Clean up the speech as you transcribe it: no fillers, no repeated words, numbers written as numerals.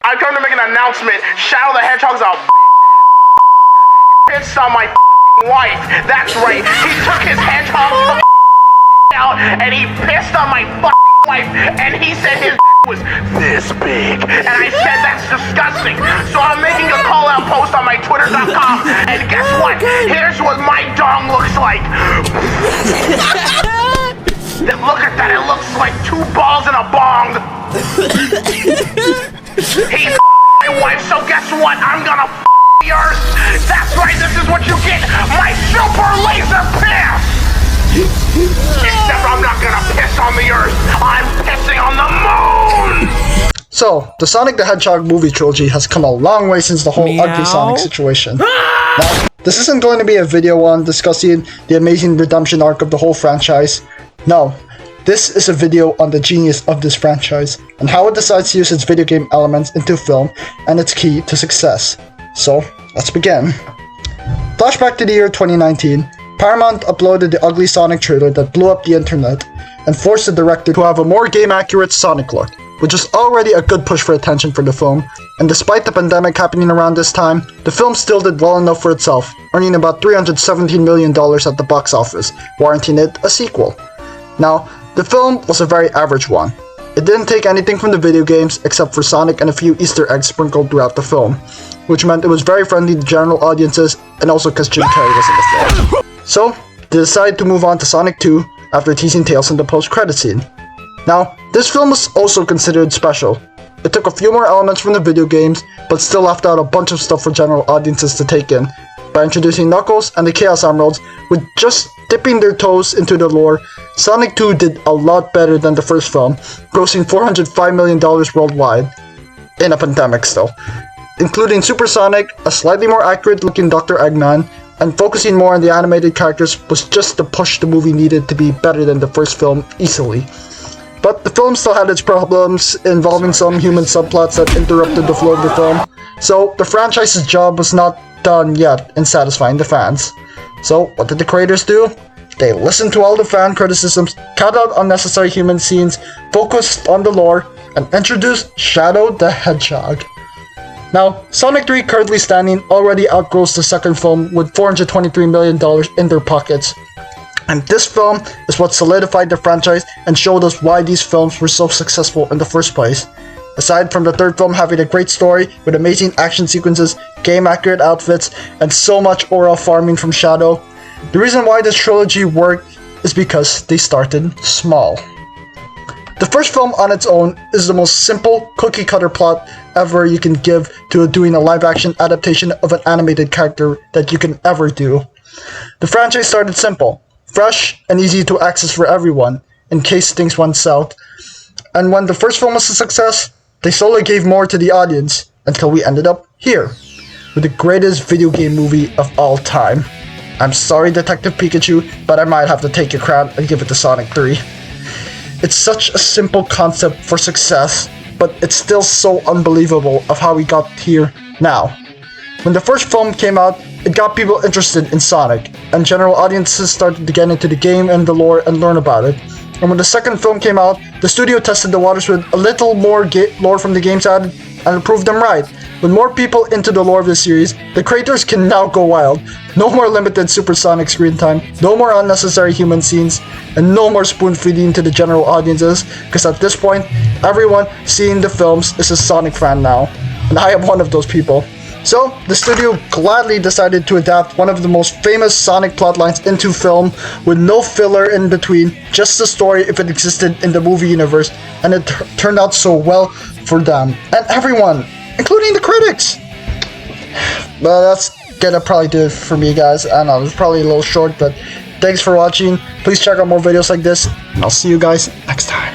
I've come to make an announcement. Shadow the Hedgehog's a pissed on my wife. That's right. He took his hedgehog out and he pissed on my wife, and he said his was this big. And I said that's disgusting. So I'm making a call out post on my twitter.com, and guess what? Here's what my dong looks like. Look at that. It looks like 2 balls in a bong. He my wife, so guess what? I'm gonna yours. That's right, this is what you get. My super laser piss. Except I'm not gonna piss on the earth. I'm pissing on the moon. So, the Sonic the Hedgehog movie trilogy has come a long way since the whole ugly Sonic situation. Now, this isn't going to be a video on discussing the amazing redemption arc of the whole franchise. No, this is a video on the genius of this franchise and how it decides to use its video game elements into film and its key to success. So, let's begin. Flashback to the year 2019, Paramount uploaded the ugly Sonic trailer that blew up the internet and forced the director to have a more game-accurate Sonic look, which is already a good push for attention for the film, and despite the pandemic happening around this time, the film still did well enough for itself, earning about $317 million at the box office, warranting it a sequel. Now, the film was a very average one. It didn't take anything from the video games except for Sonic and a few Easter eggs sprinkled throughout the film, which meant it was very friendly to general audiences and also because Jim Carrey was in the film. So, they decided to move on to Sonic 2 after teasing Tails in the post-credit scene. Now, this film was also considered special. It took a few more elements from the video games, but still left out a bunch of stuff for general audiences to take in. By introducing Knuckles and the Chaos Emeralds, with just dipping their toes into the lore, Sonic 2 did a lot better than the first film, grossing $405 million worldwide, in a pandemic still, including Super Sonic, a slightly more accurate looking Dr. Eggman, and focusing more on the animated characters was just the push the movie needed to be better than the first film easily. But the film still had its problems, involving some human subplots that interrupted the flow of the film, so the franchise's job was not done yet in satisfying the fans. So what did the creators do? They listened to all the fan criticisms, cut out unnecessary human scenes, focused on the lore, and introduced Shadow the Hedgehog. Now, Sonic 3 currently standing already outgrossed the second film with $423 million in their pockets. And this film is what solidified the franchise and showed us why these films were so successful in the first place. Aside from the third film having a great story with amazing action sequences, game-accurate outfits, and so much aura farming from Shadow, the reason why this trilogy worked is because they started small. The first film on its own is the most simple, cookie-cutter plot ever you can give to doing a live-action adaptation of an animated character that you can ever do. The franchise started simple, fresh, and easy to access for everyone, in case things went south. And when the first film was a success, they slowly gave more to the audience, until we ended up here, with the greatest video game movie of all time. I'm sorry, Detective Pikachu, but I might have to take your crown and give it to Sonic 3. It's such a simple concept for success, but it's still so unbelievable of how we got here now. When the first film came out, it got people interested in Sonic, and general audiences started to get into the game and the lore and learn about it. And when the second film came out, the studio tested the waters with a little more lore from the games added, and it proved them right. With more people into the lore of the series, the creators can now go wild. No more limited supersonic screen time, no more unnecessary human scenes, and no more spoon-feeding to the general audiences, because at this point, everyone seeing the films is a Sonic fan now, and I am one of those people. So, the studio gladly decided to adapt one of the most famous Sonic plotlines into film with no filler in between, just the story if it existed in the movie universe, and it turned out so well for them, and everyone, including the critics. But that's gonna probably do it for me, guys. I know, it's probably a little short, but thanks for watching. Please check out more videos like this, and I'll see you guys next time.